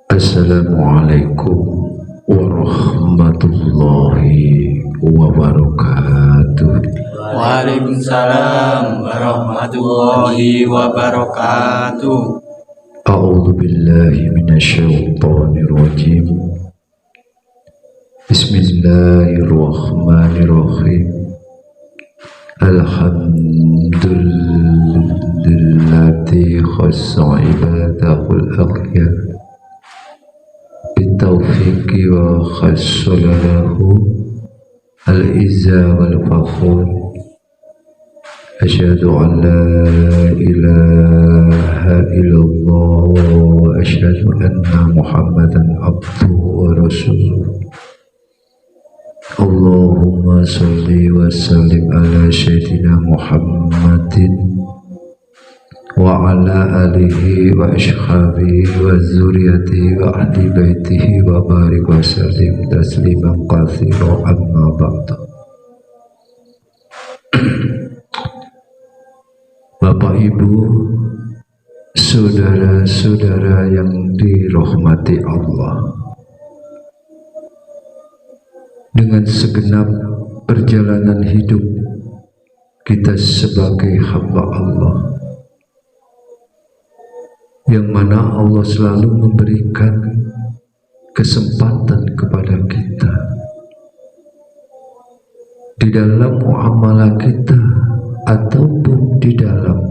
Assalamualaikum warahmatullahi wabarakatuh. Waalaikumsalam warahmatullahi wabarakatuh. A'udzu billahi minasyaitonir rajim. Bismillahirrahmanirrahim. Alhamdulillati khassa ibadahul akhyar bitaufiqi wa khassalahu al-izza wal fakhur. Asyhadu an la ilaha illallah wa asyhadu anna Muhammadan abduhu wa rasuluh. Allahumma salli wa sallim ala sayyidina Muhammadin wa ala alihi wa ashabihi wa zuriyatihi wa ahli baitihi wa barik wa sallim tasliman katsira, amma ba'du. Bapak Ibu, saudara-saudara yang dirahmati Allah, dengan segenap perjalanan hidup kita sebagai hamba Allah, yang mana Allah selalu memberikan kesempatan kepada kita di dalam muamalah kita ataupun di dalam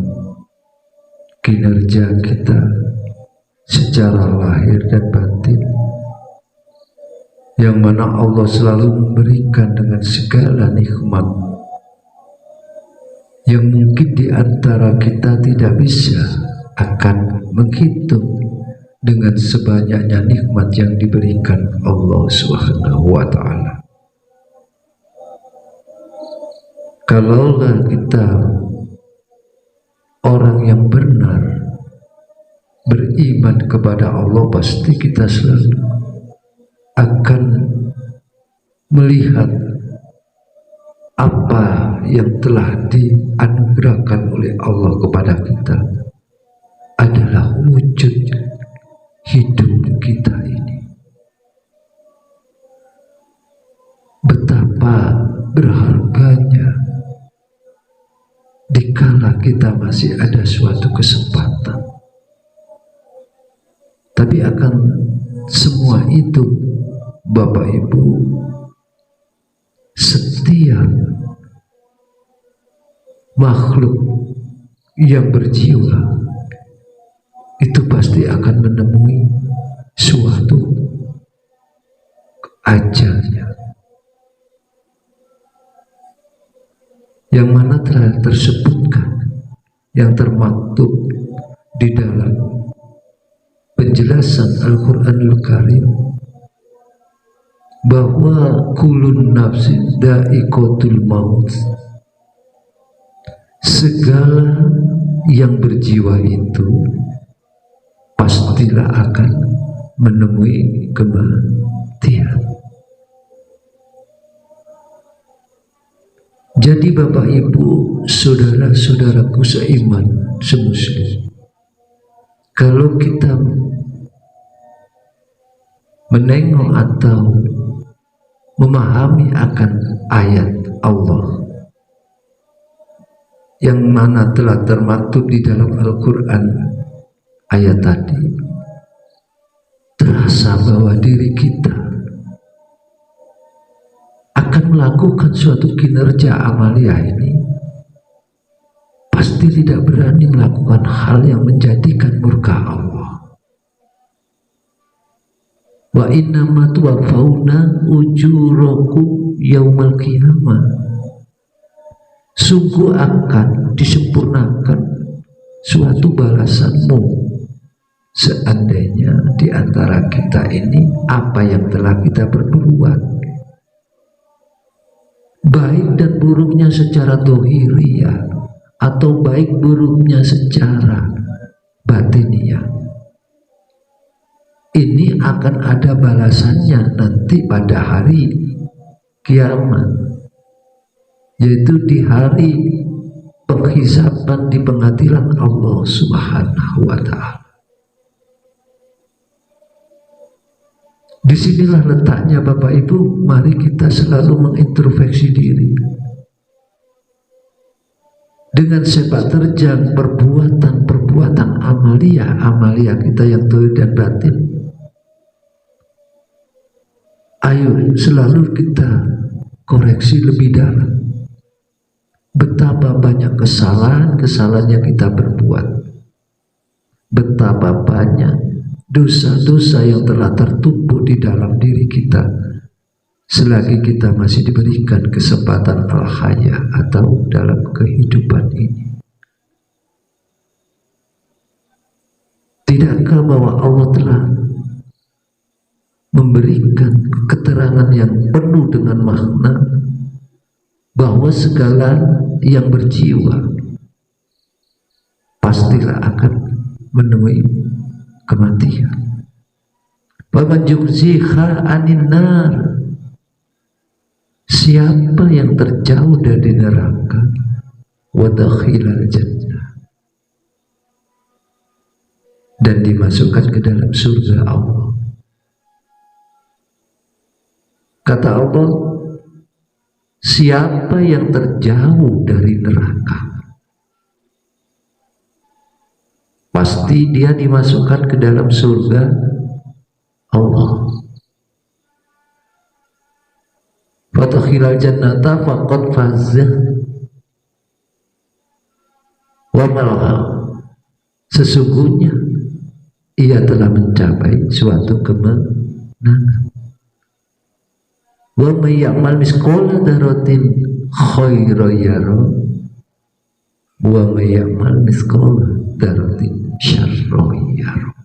kinerja kita secara lahir dan batin, yang mana Allah selalu memberikan dengan segala nikmat yang mungkin di antara kita tidak bisa akan menghitung dengan sebanyaknya nikmat yang diberikan Allah Subhanahu wa ta'ala. Kalaulah kita orang yang benar beriman kepada Allah, pasti kita selalu akan melihat apa yang telah dianugerahkan oleh Allah kepada kita adalah wujud hidup kita ini. Betapa berharganya dikala kita masih ada suatu kesempatan. Tapi akan semua itu, Bapak Ibu, setiap makhluk yang berjiwa itu pasti akan menemui suatu ajalnya, yang mana telah tersebutkan, yang termaktub di dalam penjelasan Al-Quranul Karim, bahwa kulun nafsin dha'iqatul maut, segala yang berjiwa itu pastilah akan menemui kematian. Jadi Bapak Ibu, saudara-saudaraku seiman, semuslim, kalau kita menengok atau memahami akan ayat Allah yang mana telah termaktub di dalam Al-Quran, ayat tadi, terasa bahwa diri kita akan melakukan suatu kinerja amalia ini pasti tidak berani melakukan hal yang menjadikan murka Allah. Wa innama tuwaffawna ujurakum yaumal qiyamah, sungguh akan disempurnakan suatu balasanmu seandainya di antara kita ini apa yang telah kita perbuat, baik dan buruknya secara dohiriyah atau baik buruknya secara batiniyah. Ini akan ada balasannya nanti pada hari kiamat, yaitu di hari penghisaban di pengadilan Allah Subhanahu wa ta'ala. Disinilah letaknya Bapak Ibu, mari kita selalu mengintrospeksi diri. Dengan sepak terjang perbuatan amalia kita yang zahir dan batin. Ayo selalu kita koreksi lebih dalam. Betapa banyak kesalahan yang kita berbuat. Betapa banyak dosa-dosa yang telah tertumpuk di dalam diri kita selagi kita masih diberikan kesempatan al-haya atau dalam kehidupan ini. Tidakkah bahwa Allah telah memberikan keterangan yang penuh dengan makna bahwa segala yang berjiwa pastilah akan menemui kematian. Faman zuhziha 'anil nar, siapa yang terjauh dari neraka, wa dakhilal jannah, dan dimasukkan ke dalam surga Allah. Kata Allah, siapa yang terjauh dari neraka, pasti dia dimasukkan ke dalam surga Allah. Fadakhilal jannata faqad fazza wa malaha, sesungguhnya ia telah mencapai suatu kemenangan. Wa may ya'mal misqala dzarratin khairan yara wa may ya'mal misqala dzarratin syarran yara.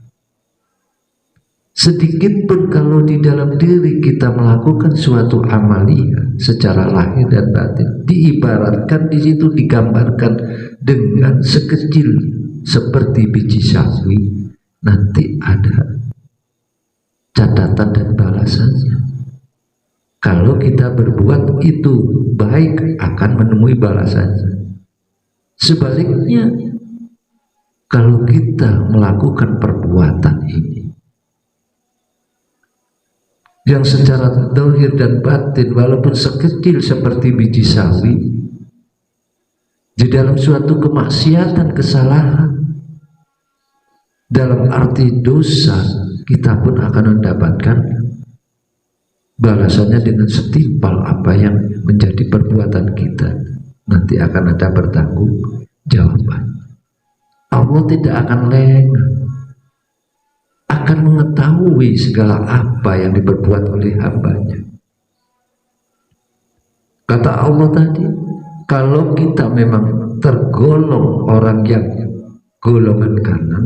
Sedikit pun kalau di dalam diri kita melakukan suatu amalia secara lahir dan batin, diibaratkan di situ, digambarkan dengan sekecil seperti biji sawi, nanti ada catatan dan balasannya. Kalau kita berbuat itu baik, akan menemui balasannya. Sebaliknya, kalau kita melakukan perbuatan ini yang secara zahir dan batin walaupun sekecil seperti biji sawi, di dalam suatu kemaksiatan, kesalahan, dalam arti dosa, kita pun akan mendapatkan balasannya dengan setimpal apa yang menjadi perbuatan kita. Nanti akan ada bertanggung jawaban. Allah tidak akan lengah, akan mengetahui segala apa yang diperbuat oleh hambanya. Kata Allah tadi, kalau kita memang tergolong orang yang golongan kanan,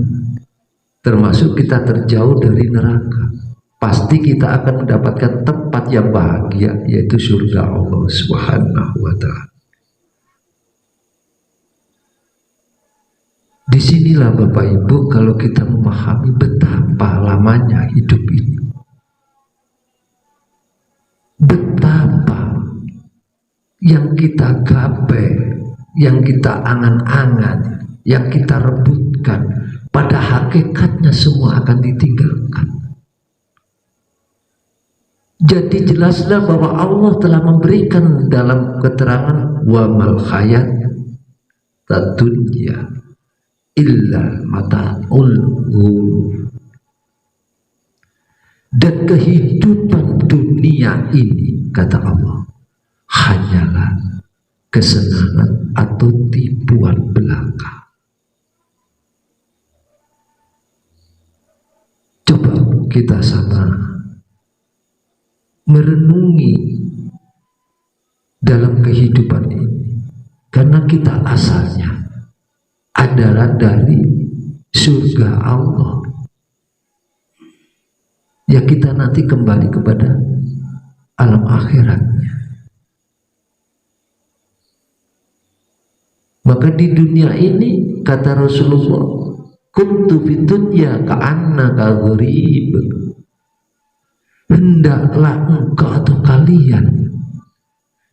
termasuk kita terjauh dari neraka, pasti kita akan mendapatkan tempat yang bahagia, yaitu surga Allah Subhanahu wa Ta'ala. Disinilah Bapak Ibu, kalau kita memahami betapa lamanya hidup ini, betapa yang kita gapai, yang kita angan-angan, yang kita rebutkan, pada hakikatnya semua akan ditinggalkan. Jadi jelaslah bahwa Allah telah memberikan dalam keterangan wa mal hayat tadunya illa mata'ul ghurur, dan kehidupan dunia ini, kata Allah, hanyalah kesenangan atau tipuan belaka. Coba kita sama merenungi dalam kehidupan ini, karena kita asalnya adalah dari surga Allah, ya kita nanti kembali kepada alam akhiratnya. Maka di dunia ini, kata Rasulullah, kuntu fid dunya ka'annaka gharib, hendaklah engkau atau kalian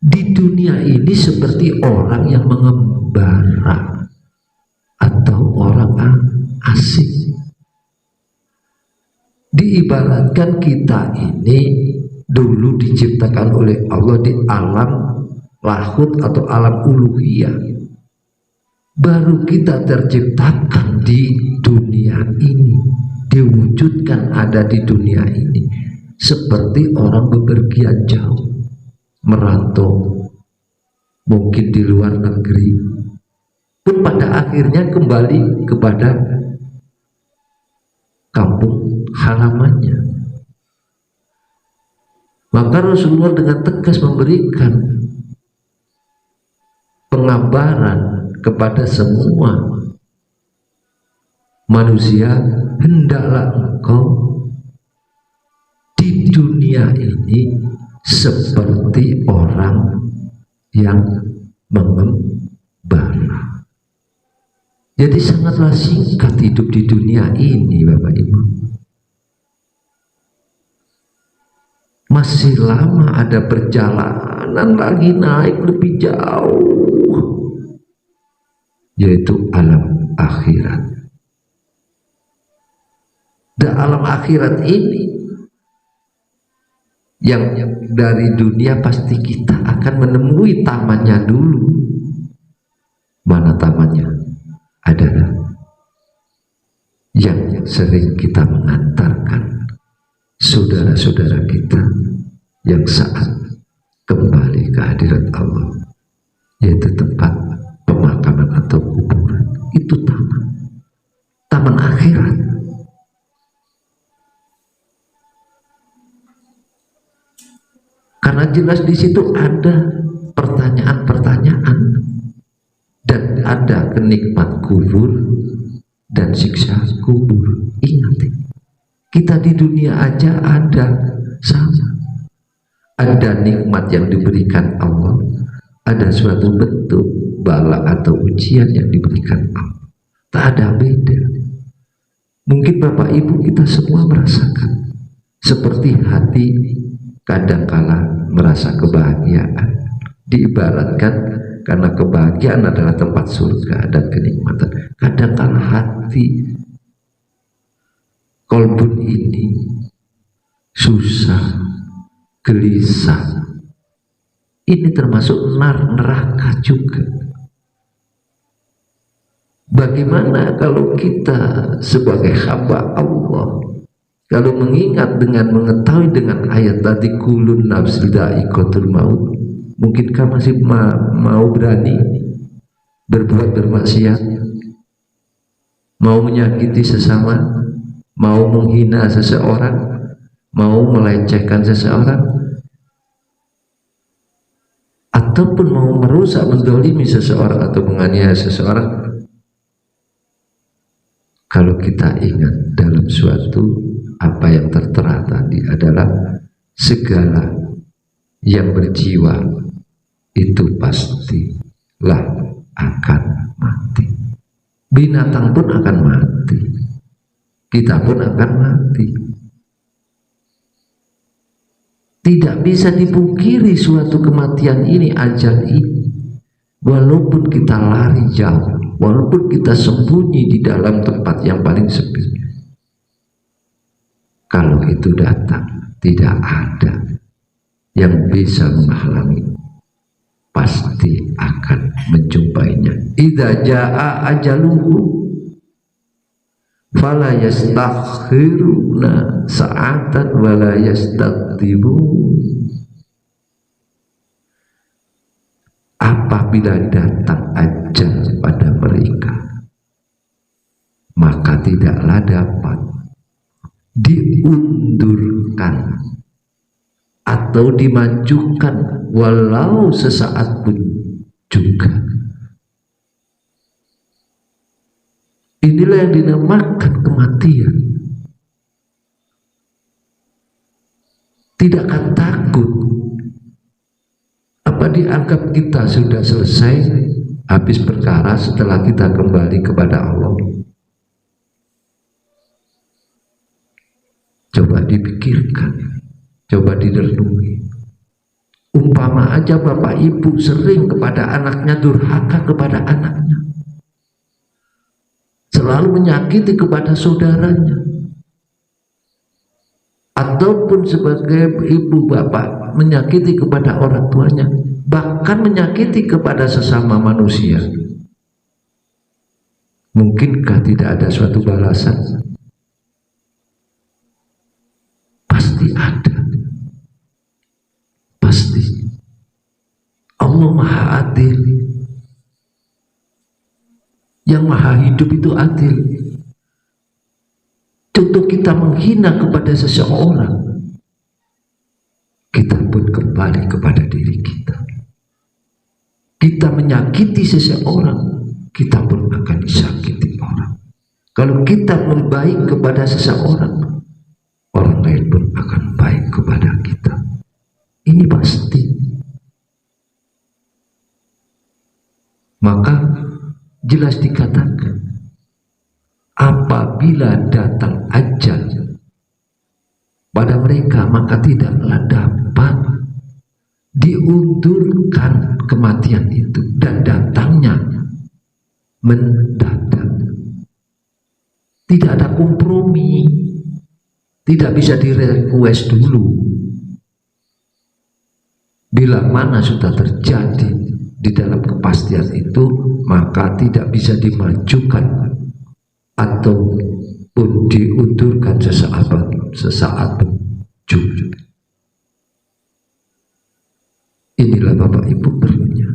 di dunia ini seperti orang yang mengembara atau orang asing. Di Diibaratkan kita ini dulu diciptakan oleh Allah di alam lahut atau alam uluhiyah, baru kita terciptakan di dunia ini, diwujudkan ada di dunia ini seperti orang bepergian jauh, merantau mungkin di luar negeri, pun pada akhirnya kembali kepada kampung halamannya. Maka Rasulullah dengan tegas memberikan pengabaran kepada semua manusia, hendaklah engkau di dunia ini seperti orang yang mengembara. Jadi sangatlah singkat hidup di dunia ini, Bapak Ibu. Masih lama ada perjalanan lagi naik lebih jauh, yaitu alam akhirat. Dan alam akhirat ini yang dari dunia pasti kita akan menemui tamannya dulu. Mana tamannya? Adalah yang sering kita mengantarkan saudara-saudara kita yang saat kembali ke hadirat Allah, yaitu tempat pemakaman atau kuburan. Itu taman akhirat. Karena jelas di situ ada pertanyaan-pertanyaan dan ada kenikmat kubur dan siksa kubur. Ingat, kita di dunia aja ada sama. Ada nikmat yang diberikan Allah, ada suatu bentuk bala atau ujian yang diberikan Allah. Tak ada beda. Mungkin Bapak Ibu kita semua merasakan seperti hati kadangkala merasa kebahagiaan. Diibaratkan karena kebahagiaan adalah tempat surga dan kenikmatan. Kadangkala hati kolbun ini susah, gelisah. Ini termasuk neraka juga. Bagaimana kalau kita sebagai hamba Allah, kalau mengingat dengan mengetahui dengan ayat tadi, kulun nafsil dha'iqatul maut, mungkinkah masih mau berani berbuat bermaksiat, mau menyakiti sesama, mau menghina seseorang, mau melecehkan seseorang, ataupun mau merusak, mendolimi seseorang atau menganiaya seseorang? Kalau kita ingat dalam suatu apa yang tertera tadi adalah segala yang berjiwa itu pastilah akan mati. Binatang pun akan mati, kita pun akan mati. Tidak bisa dipungkiri suatu kematian ini, ajal ini. Walaupun kita lari jauh, walaupun kita sembunyi di dalam tempat yang paling sepi, kalau itu datang, tidak ada yang bisa menghalangi, pasti akan menjumpainya. Idza jaa ajaluhu fala yastakhiruna sa'atan wala yastaqdimun. Apabila datang ajal pada mereka, maka tidaklah dapat diundurkan atau dimajukan walau sesaat pun juga. Inilah yang dinamakan kematian. Tidak akan takut. Apa dianggap kita sudah selesai, habis perkara setelah kita kembali kepada Allah? Coba dipikirkan, coba direnungi. Umpama aja bapak ibu sering kepada anaknya durhaka kepada anaknya, selalu menyakiti kepada saudaranya, ataupun sebagai ibu bapak menyakiti kepada orang tuanya, bahkan menyakiti kepada sesama manusia, mungkinkah tidak ada suatu balasan? Pasti ada, pasti. Allah Maha Adil. Yang Maha Hidup itu adil. Contoh kita menghina kepada seseorang, kita pun kembali kepada diri kita. Kita menyakiti seseorang, kita pun akan disakiti orang. Kalau kita membaik kepada seseorang, orang lain pun akan baik kepada kita. Ini pasti. Maka jelas dikatakan, apabila datang ajal pada mereka, maka tidaklah dapat diundurkan kematian itu, dan datangnya mendadak. Tidak ada kompromi, tidak bisa direquest dulu. Bila mana sudah terjadi di dalam kepastian itu, maka tidak bisa dimajukan ataupun diundurkan sesaat pun juga. Inilah Bapak Ibu perlunya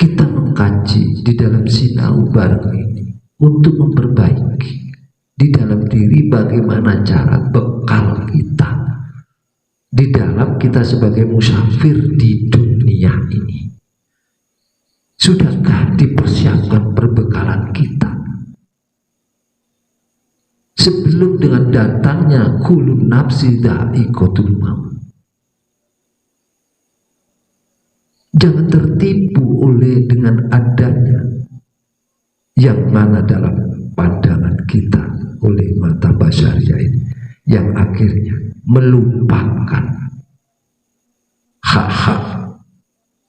kita mengkaji di dalam sinau bareng ini untuk memperbaiki di dalam diri bagaimana cara bekal kita di dalam kita sebagai musafir di dunia ini. Sudahkah dipersiapkan perbekalan kita sebelum dengan datangnya kullu nafsi dha'iqatul maut? Jangan tertipu oleh dengan adanya yang mana dalam pandangan kita oleh mata basyariah ini, yang akhirnya melupakan hak-hak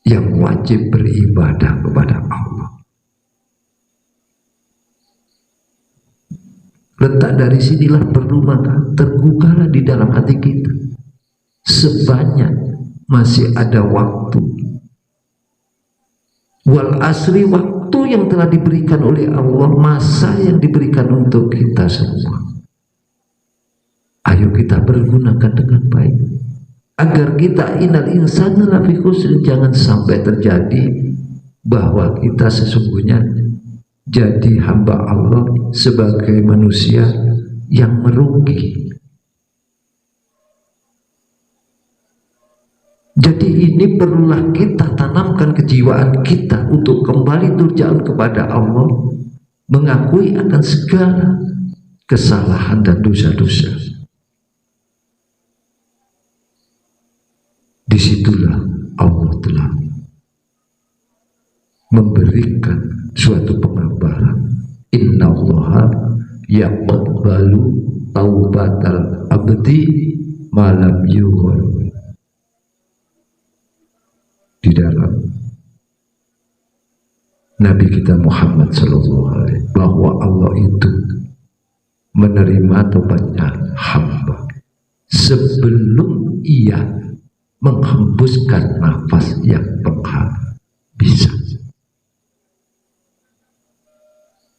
yang wajib beribadah kepada Allah. Letak dari sinilah perlu maka terbukalah di dalam hati kita, sebanyak masih ada waktu. Wal asri, waktu yang telah diberikan oleh Allah, masa yang diberikan untuk kita semua. Ayo kita pergunakan dengan baik agar kita innal insana lafi khusr, jangan sampai terjadi bahwa kita sesungguhnya jadi hamba Allah sebagai manusia yang merugi. Jadi ini perlulah kita tanamkan kejiwaan kita untuk kembali turja'un kepada Allah, mengakui akan segala kesalahan dan dosa-dosa. Disitulah Allah telah memberikan suatu pengabaran, innallaha yaqbalu taubatal abdi malam yughar. Di dalam Nabi kita Muhammad SAW, bahwa Allah itu menerima taubatnya hamba sebelum ia menghembuskan nafas yang penghabisan.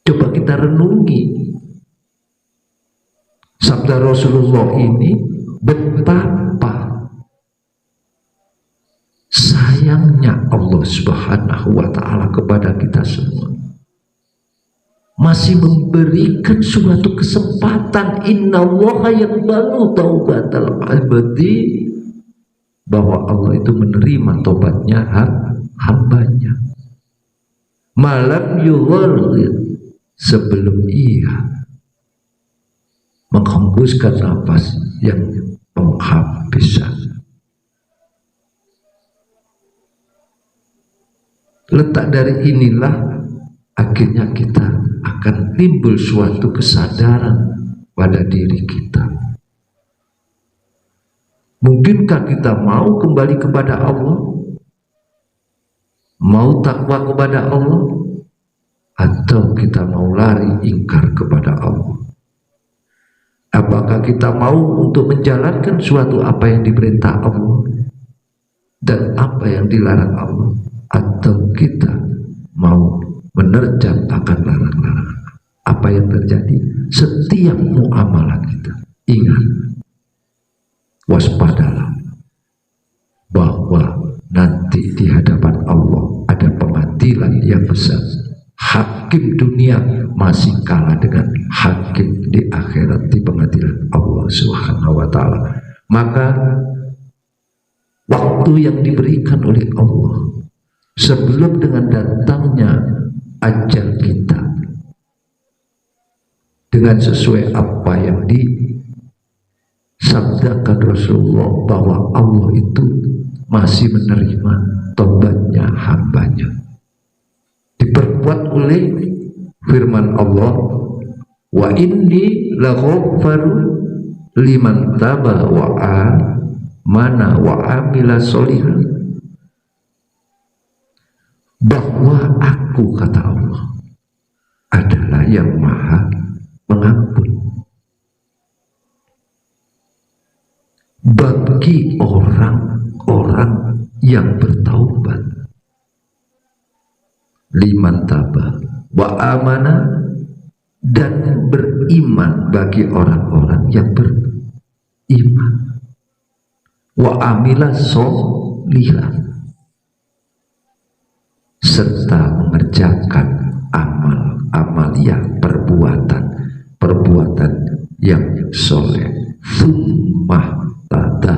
Coba kita renungi sabda Rasulullah ini, betapa sayangnya Allah Subhanahu wa ta'ala kepada kita semua, masih memberikan suatu kesempatan. Innallaha yaqbalu taubatal abdi, bahwa Allah itu menerima taubatnya hambanya malam yughargir, sebelum ia menghembuskan nafas yang penghabisan. Letak dari inilah akhirnya kita akan timbul suatu kesadaran pada diri kita. Mungkinkah kita mau kembali kepada Allah, mau takwa kepada Allah, atau kita mau lari ingkar kepada Allah? Apakah kita mau untuk menjalankan suatu apa yang diperintah Allah dan apa yang dilarang Allah, atau kita mau menerjang akan larang-larang? Apa yang terjadi? Setiap muamalah kita, ingat, waspadalah bahwa nanti di hadapan Allah ada pengadilan yang besar. Hakim dunia masih kalah dengan hakim di akhirat, di pengadilan Allah Subhanahu wa ta'ala. Maka waktu yang diberikan oleh Allah sebelum dengan datangnya ajal kita, dengan sesuai apa yang disabdakan Rasulullah bahwa Allah itu masih menerima taubatnya hambanya, diperkuat oleh firman Allah, wa inni laghaffaru liman taba wa amana wa amila sholihan, bahwa aku, kata Allah, adalah yang maha mengampun bagi orang-orang yang bertaubat, liman taba wa amana, dan beriman bagi orang-orang yang beriman, wa amila sholihan, serta mengerjakan amaliyah, perbuatan yang soleh. Summah tada,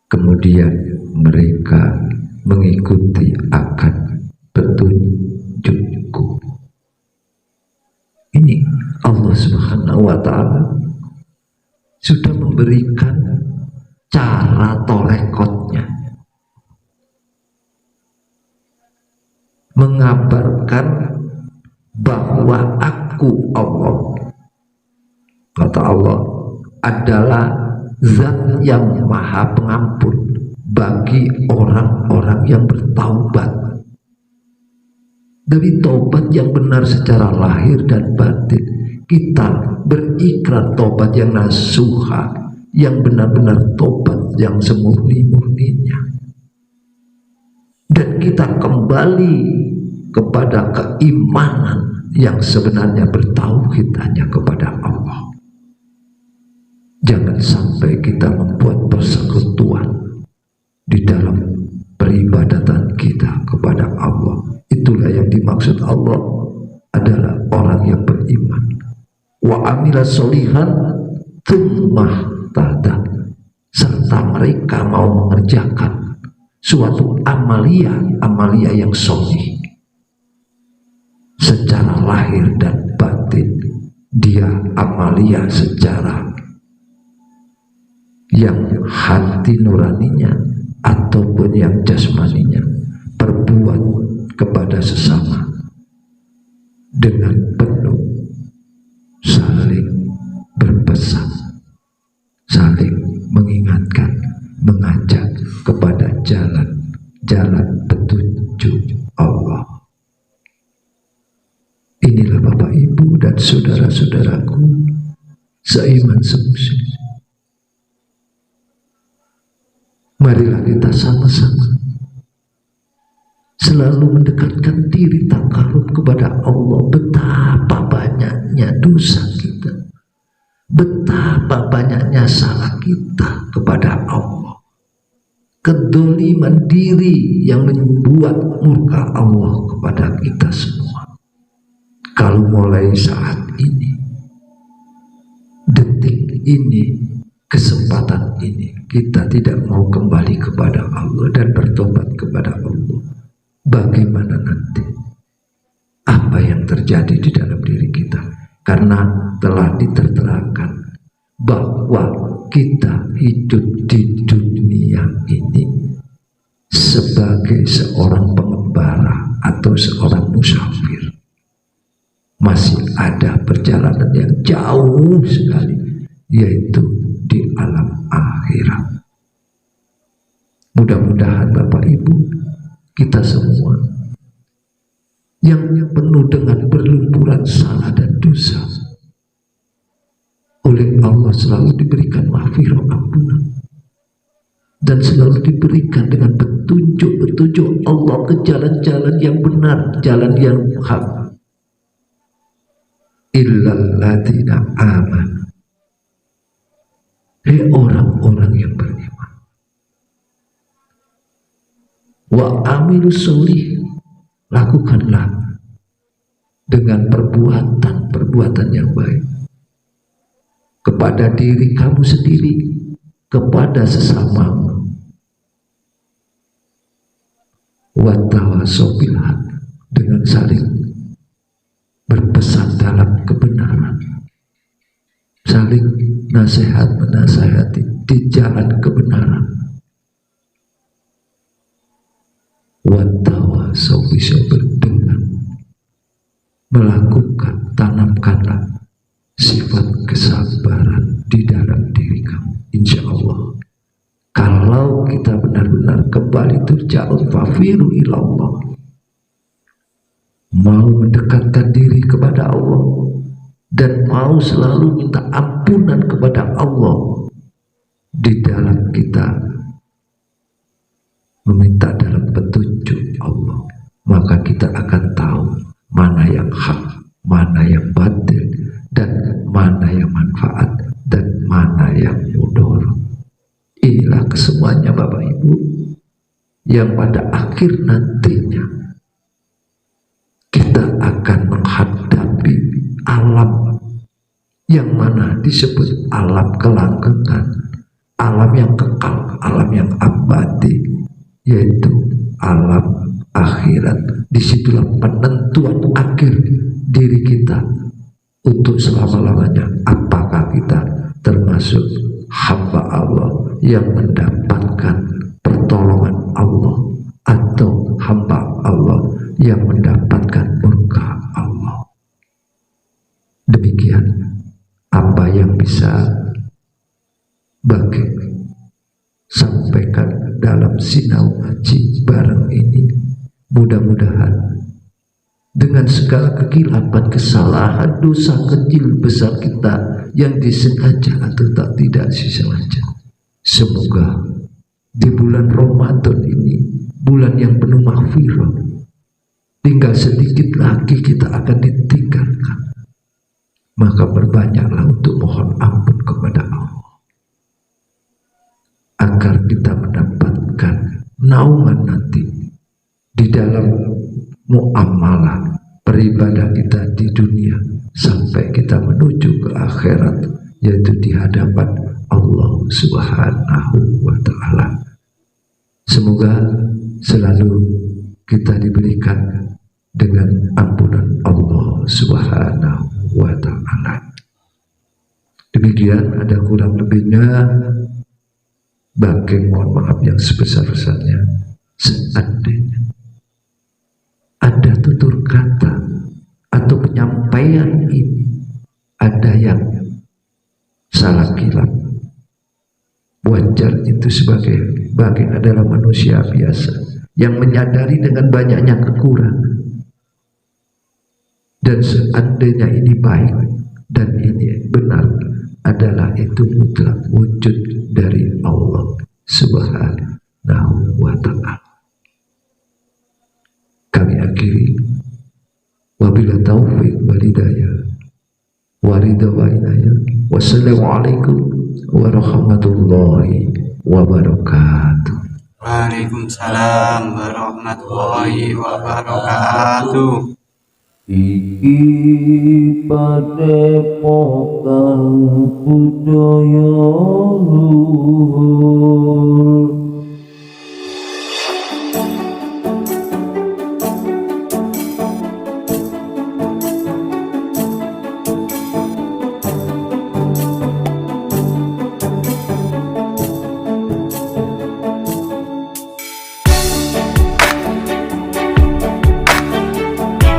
kemudian mereka mengikuti akan petunjukku. Ini Allah Subhanahu wa ta'ala sudah memberikan cara torekotnya, mengabarkan bahwa aku Allah, kata Allah, adalah zat yang maha pengampun bagi orang-orang yang bertaubat. Dari taubat yang benar secara lahir dan batin, kita berikrar taubat yang nasuha, yang benar-benar taubat yang semurni-murninya, dan kita kembali kepada keimanan yang sebenarnya bertauhid hanya kepada Allah. Jangan sampai kita membuat persekutuan di dalam peribadatan kita kepada Allah. Itulah yang dimaksud Allah adalah orang yang beriman. Wa amila sholihan tsumma tada, serta mereka mau mengerjakan suatu amalia yang sholih secara lahir dan batin. Dia amalia secara yang hati nuraninya ataupun yang jasmaninya, perbuat kepada sesama dengan penuh saling berpesan, saling mengingatkan, mengajak kepada jalan petunjuk Allah. Inilah Bapak Ibu dan saudara-saudaraku seiman semuslim. Marilah kita sama-sama selalu mendekatkan diri takarub kepada Allah. Betapa banyaknya dosa kita, betapa banyaknya salah kita kepada Allah, kedoliman diri yang membuat murka Allah kepada kita semua. Kalau mulai saat ini, detik ini, kesempatan ini, kita tidak mau kembali kepada Allah dan bertobat kepada Allah, bagaimana nanti? Apa yang terjadi di dalam diri kita? Karena telah diterterakan bahwa kita hidup di dunia ini sebagai seorang pengembara atau seorang musafir. Masih ada perjalanan yang jauh sekali, yaitu di alam akhirat. Mudah-mudahan Bapak Ibu, kita semua yang penuh dengan berlumpuran salah dan dosa, selalu diberikan mahfirah ampunan, dan selalu diberikan dengan petunjuk Allah ke jalan-jalan yang benar, jalan yang hak. Illalladzina amanu, orang-orang yang beriman, wa amilus sholih, lakukanlah dengan perbuatan yang baik kepada diri kamu sendiri, kepada sesamamu, wa tawassaw bil haq, dengan saling berpesan dalam kebenaran, saling nasihat menasihati di jalan kebenaran. Wa tawassaw bisabr, dengan melakukan, tanamkanlah sifat kesabaran di dalam diri kamu. Insya Allah, kalau kita benar-benar kembali turja'un fafiru ilallah, mau mendekatkan diri kepada Allah dan mau selalu minta ampunan kepada Allah, di dalam kita meminta dalam petunjuk Allah, maka kita akan tahu mana yang hak, mana yang batil, dan mana yang manfaat, dan mana yang mudarat. Inilah kesemuanya Bapak Ibu, yang pada akhir nantinya kita akan menghadapi alam yang mana disebut alam kelanggengan, alam yang kekal, alam yang abadi, yaitu alam akhirat. Disitulah penentuan akhir diri kita untuk selama-lamanya. Apakah kita termasuk hamba Allah yang mendapatkan pertolongan Allah, atau hamba Allah yang mendapatkan murka Allah? Demikian apa yang bisa bagi sampaikan dalam sinau ngaji bareng ini. Mudah-mudahan dengan segala kekilapan, kesalahan, dosa kecil besar kita yang disengaja atau tak tidak disengaja, semoga di bulan Ramadan ini, bulan yang penuh maghfirah, tinggal sedikit lagi kita akan ditinggalkan, maka berbanyaklah untuk mohon ampun kepada Allah, agar kita mendapatkan naungan nanti di dalam muamalah beribadah kita di dunia sampai kita menuju ke akhirat, yaitu di hadapan Allah Subhanahu wa Ta'ala. Semoga selalu kita diberikan dengan ampunan Allah Subhanahu wa Ta'ala. Demikian, ada kurang lebihnya, bagi mohon maaf yang sebesar-besarnya. Seandainya ada tutur kata atau penyampaian ini ada yang salah kilap, wajar, itu sebagai adalah manusia biasa yang menyadari dengan banyaknya kekurangan. Dan seandainya ini baik dan ini benar, adalah itu mutlak wujud dari Allah Subhanahu wa Ta'ala. Kami akhiri, wabila taufiq wal hidayah wa ridha wa inayah. Wassalamualaikum warahmatullahi wabarakatuh. Waalaikumsalam warahmatullahi wabarakatuh. Iki padepokan budaya luhur